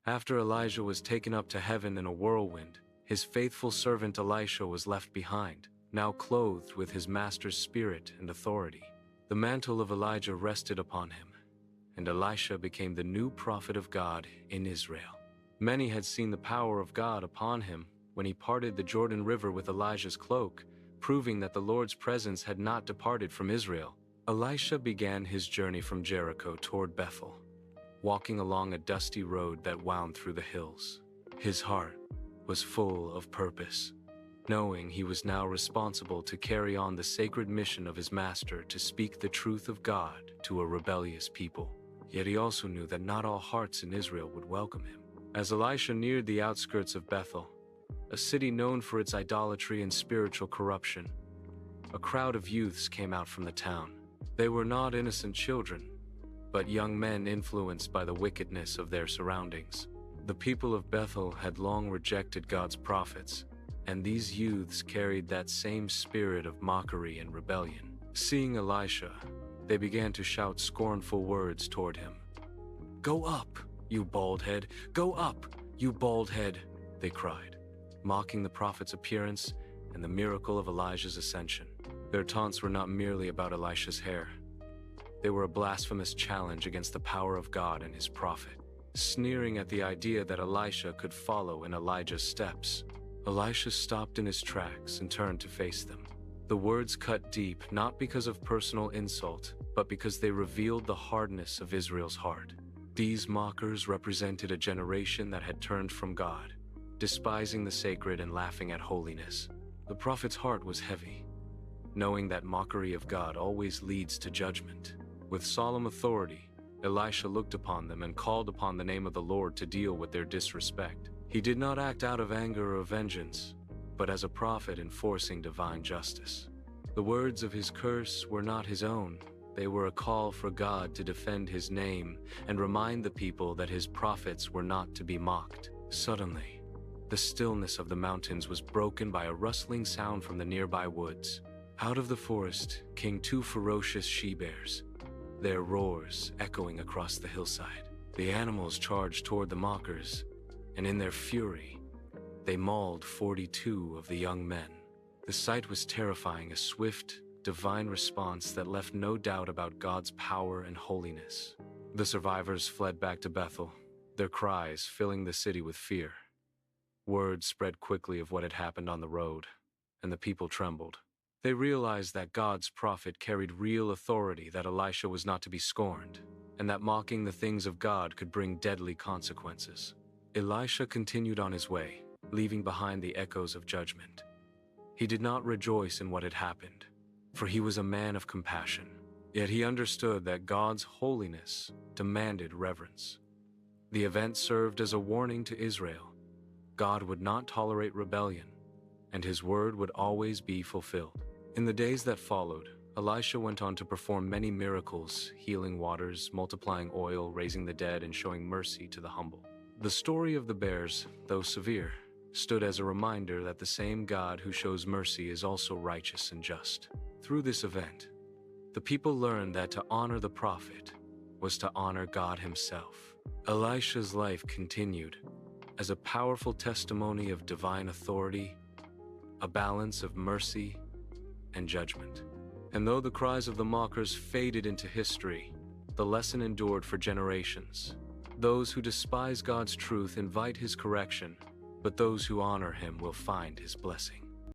After Elijah was taken up to heaven in a whirlwind, his faithful servant Elisha was left behind, now clothed with his master's spirit and authority. The mantle of Elijah rested upon him, and Elisha became the new prophet of God in Israel. Many had seen the power of God upon him when he parted the Jordan River with Elijah's cloak, proving that the Lord's presence had not departed from Israel. Elisha began his journey from Jericho toward Bethel, walking along a dusty road that wound through the hills. His heart was full of purpose, knowing he was now responsible to carry on the sacred mission of his master to speak the truth of God to a rebellious people. Yet he also knew that not all hearts in Israel would welcome him. As Elisha neared the outskirts of Bethel, a city known for its idolatry and spiritual corruption, a crowd of youths came out from the town. They were not innocent children, but young men influenced by the wickedness of their surroundings. The people of Bethel had long rejected God's prophets, and these youths carried that same spirit of mockery and rebellion. Seeing Elisha, they began to shout scornful words toward him. "Go up, you bald head! Go up, you bald head!" they cried, mocking the prophet's appearance and the miracle of Elijah's ascension. Their taunts were not merely about Elisha's hair. They were a blasphemous challenge against the power of God and his prophet, sneering at the idea that Elisha could follow in Elijah's steps. Elisha stopped in his tracks and turned to face them. The words cut deep, not because of personal insult, but because they revealed the hardness of Israel's heart. These mockers represented a generation that had turned from God, despising the sacred and laughing at holiness. The prophet's heart was heavy, knowing that mockery of God always leads to judgment. With solemn authority, Elisha looked upon them and called upon the name of the Lord to deal with their disrespect. He did not act out of anger or vengeance, but as a prophet enforcing divine justice. The words of his curse were not his own. They were a call for God to defend his name and remind the people that his prophets were not to be mocked. Suddenly, the stillness of the mountains was broken by a rustling sound from the nearby woods. Out of the forest came two ferocious she-bears, their roars echoing across the hillside. The animals charged toward the mockers, and in their fury, they mauled 42 of the young men. The sight was terrifying, a swift, divine response that left no doubt about God's power and holiness. The survivors fled back to Bethel, their cries filling the city with fear. Word spread quickly of what had happened on the road, and the people trembled. They realized that God's prophet carried real authority, that Elisha was not to be scorned, and that mocking the things of God could bring deadly consequences. Elisha continued on his way, leaving behind the echoes of judgment. He did not rejoice in what had happened, for he was a man of compassion. Yet he understood that God's holiness demanded reverence. The event served as a warning to Israel. God would not tolerate rebellion, and his word would always be fulfilled. In the days that followed, Elisha went on to perform many miracles, healing waters, multiplying oil, raising the dead, and showing mercy to the humble. The story of the bears, though severe, stood as a reminder that the same God who shows mercy is also righteous and just. Through this event, the people learned that to honor the prophet was to honor God himself. Elisha's life continued as a powerful testimony of divine authority, a balance of mercy and judgment. And though the cries of the mockers faded into history, the lesson endured for generations. Those who despise God's truth invite his correction, but those who honor him will find his blessing.